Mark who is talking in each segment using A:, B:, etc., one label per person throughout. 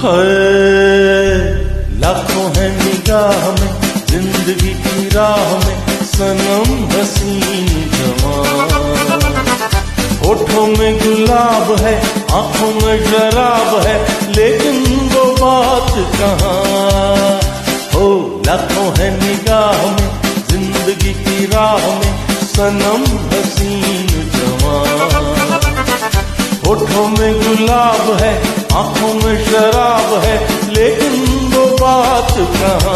A: है लाखों है निगाह में, जिंदगी की राह में सनम हसीन जवान। होठों में गुलाब है, आंखों में शराब है, लेकिन वो बात कहाँ। हो लाखों है निगाह में, जिंदगी की राह में सनम हसीन जवान। होठों में गुलाब है, आंखों में शराब है, लेकिन वो बात कहाँ।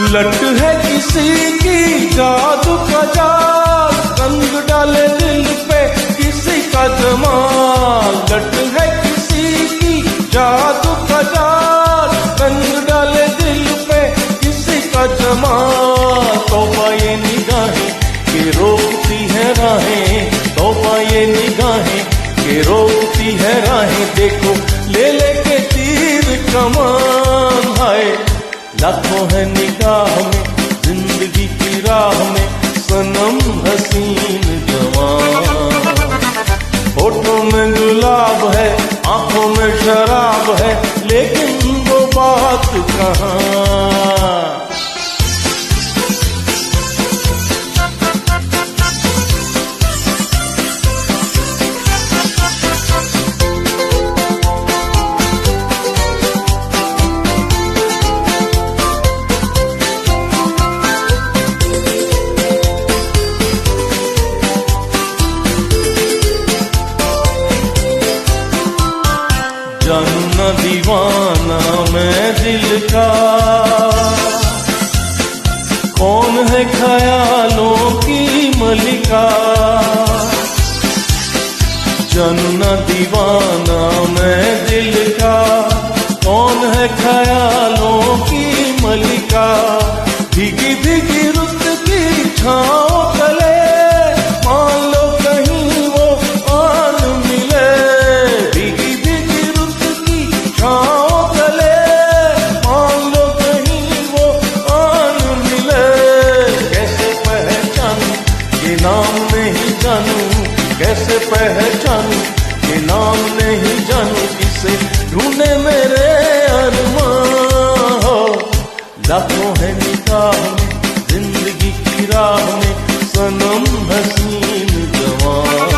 A: लट है किसी की जादू का जाल, रंग डाले दिल पे किसी का जमाल। लट है किसी की जादू का जाल, रंग डाले दिल पे किसी का जमाल। तौबा ये निगाहें के रोकती है राहें, तौबा ये निगाहें के रोकती है राहें। देखो ले लेके तीर कमान। हाय लाखों है निगाह में, जिंदगी की राह में सनम हसीन जवान। होठों में गुलाब है, आंखों में शराब है, लेकिन वो बात कहाँ। जानू ना दीवाना मैं दिल का, कौन है ख्यालों की मलिका। जानू ना दीवाना मैं दिल का, कौन है ख्यालों की मलिका। भीगी भीगी रुत की छाँव तले, मान लो कहीं वो आन मिले। भीगी भीगी रुत की छाँव तले, मान लो कहीं वो आन मिले। कैसे पहचानूं ये नाम नहीं जानूं, कैसे पहचानूं ये नाम नहीं जानूं। किसे ढूंढे मेरे अरमान। हो लाखों है निगाह में, जिंदगी की राह में सनम हसीन जवान।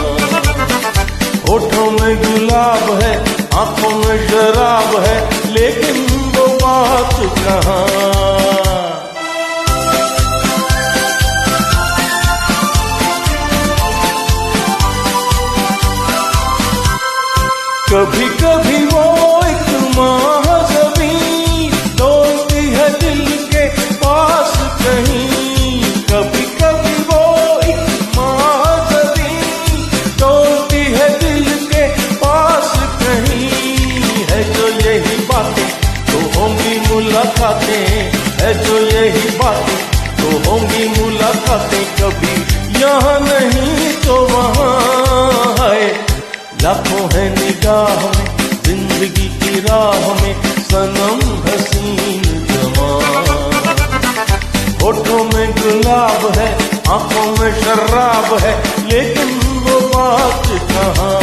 A: होठों में गुलाब है, आंखों में शराब है, लेकिन वो बात कहाँ। कभी कभी वो एक महाज़बीं डोलती है दिल के पास कहीं। कभी कभी वो एक महाज़बीं डोलती है दिल के पास कहीं। है जो यही बातें तो होंगी मुलाकातें, है जो यही बातें तो होंगी मुलाकातें। कभी यहाँ नहीं तो वहाँ है। लाखों है निगाह में, जिंदगी की राह में सनम हसीन जवान। होठों में गुलाब है, आंखों में शराब है, लेकिन वो बात कहाँ।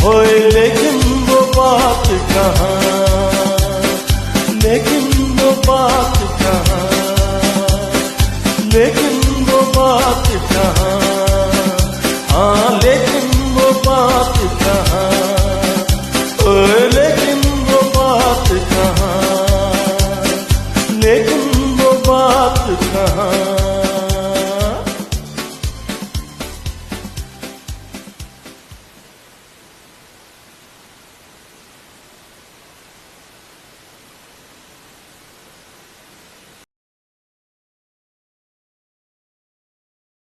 A: होए लेकिन वो बात कहाँ, लेकिन वो बात कहाँ, लेकिन वो बात कहाँ। हाँ लेकिन वो बात कहाँ, लेकिन वो बात कहाँ, लेकिन वो बात कहाँ।